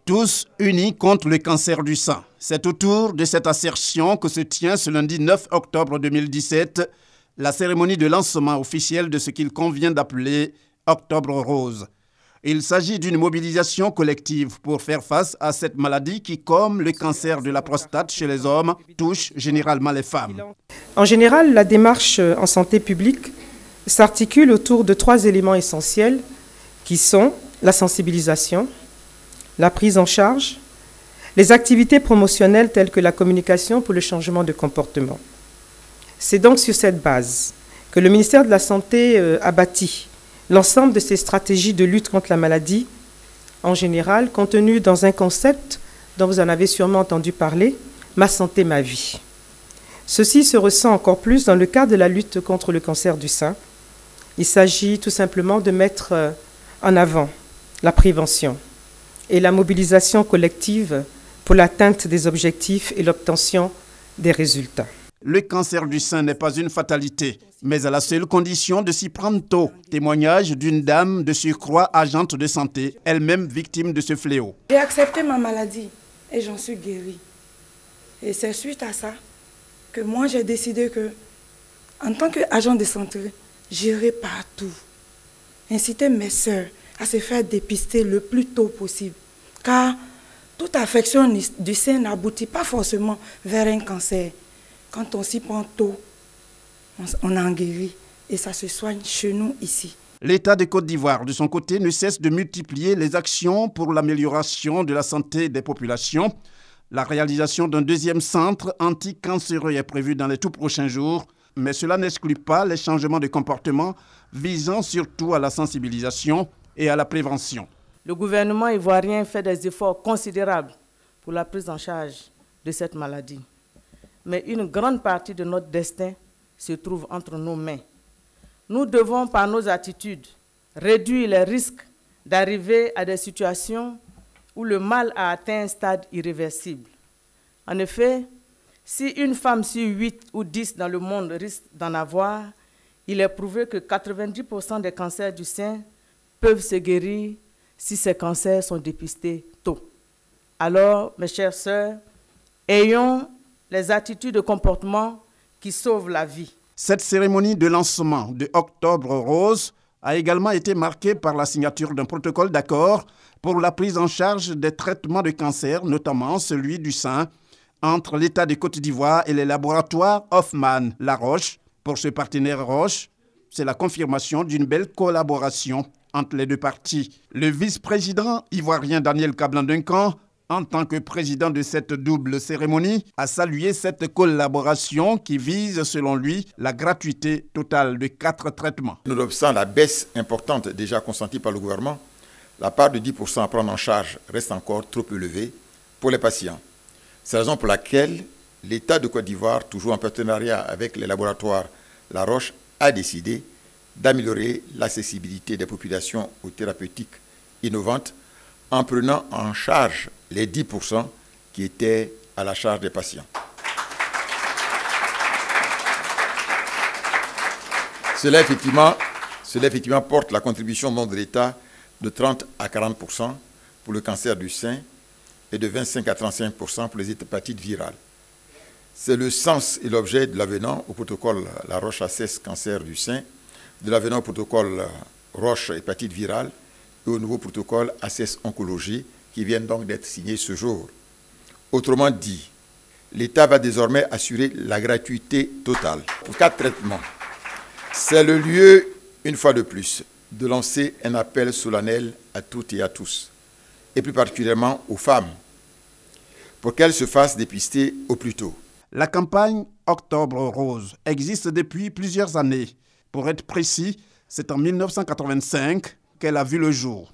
Tous unis contre le cancer du sein. C'est autour de cette assertion que se tient ce lundi 9 octobre 2017 la cérémonie de lancement officielle de ce qu'il convient d'appeler Octobre Rose. Il s'agit d'une mobilisation collective pour faire face à cette maladie qui, comme le cancer de la prostate chez les hommes, touche généralement les femmes. En général, la démarche en santé publique s'articule autour de 3 éléments essentiels qui sont la sensibilisation, la prise en charge, les activités promotionnelles telles que la communication pour le changement de comportement. C'est donc sur cette base que le ministère de la Santé a bâti l'ensemble de ses stratégies de lutte contre la maladie, en général, contenues dans un concept dont vous en avez sûrement entendu parler, « Ma santé, ma vie ». Ceci se ressent encore plus dans le cadre de la lutte contre le cancer du sein. Il s'agit tout simplement de mettre en avant la prévention et la mobilisation collective pour l'atteinte des objectifs et l'obtention des résultats. Le cancer du sein n'est pas une fatalité, mais à la seule condition de s'y prendre tôt. Témoignage d'une dame de surcroît agente de santé, elle-même victime de ce fléau. J'ai accepté ma maladie et j'en suis guérie. Et c'est suite à ça que moi j'ai décidé que, en tant qu'agent de santé, j'irai partout, inciter mes sœurs à se faire dépister le plus tôt possible. Car toute affection du sein n'aboutit pas forcément vers un cancer. Quand on s'y prend tôt, on en guérit et ça se soigne chez nous ici. L'État de Côte d'Ivoire, de son côté, ne cesse de multiplier les actions pour l'amélioration de la santé des populations. La réalisation d'un 2e centre anti-cancéreux est prévue dans les tout prochains jours, mais cela n'exclut pas les changements de comportement visant surtout à la sensibilisation et à la prévention. Le gouvernement ivoirien fait des efforts considérables pour la prise en charge de cette maladie. Mais une grande partie de notre destin se trouve entre nos mains. Nous devons, par nos attitudes, réduire les risques d'arriver à des situations où le mal a atteint un stade irréversible. En effet, si une femme sur 8 ou 10 dans le monde risque d'en avoir, il est prouvé que 90% des cancers du sein peuvent se guérir si ces cancers sont dépistés tôt. Alors, mes chères sœurs, ayons les attitudes de comportement qui sauvent la vie. Cette cérémonie de lancement de Octobre Rose a également été marquée par la signature d'un protocole d'accord pour la prise en charge des traitements de cancer, notamment celui du sein, entre l'État de Côte d'Ivoire et les laboratoires Hoffmann La Roche. Pour ce partenaire Roche, c'est la confirmation d'une belle collaboration entre les deux parties. Le vice-président ivoirien Daniel Kablan-Duncan, en tant que président de cette double cérémonie, a salué cette collaboration qui vise, selon lui, la gratuité totale de 4 traitements. Nonobstant la baisse importante déjà consentie par le gouvernement, la part de 10% à prendre en charge reste encore trop élevée pour les patients. C'est la raison pour laquelle l'État de Côte d'Ivoire, toujours en partenariat avec les laboratoires La Roche, a décidé d'améliorer l'accessibilité des populations aux thérapeutiques innovantes en prenant en charge les 10% qui étaient à la charge des patients. Cela effectivement porte la contribution de l'État de 30 à 40% pour le cancer du sein et de 25 à 35% pour les hépatites virales. C'est le sens et l'objet de l'avenant au protocole La Roche assesse cancer du sein, de l'avenant au protocole Roche hépatite virale et au nouveau protocole assesse oncologie qui viennent donc d'être signés ce jour. Autrement dit, l'État va désormais assurer la gratuité totale pour 4 traitements. C'est le lieu, une fois de plus, de lancer un appel solennel à toutes et à tous, et plus particulièrement aux femmes, pour qu'elles se fassent dépister au plus tôt. La campagne Octobre Rose existe depuis plusieurs années. Pour être précis, c'est en 1985 qu'elle a vu le jour.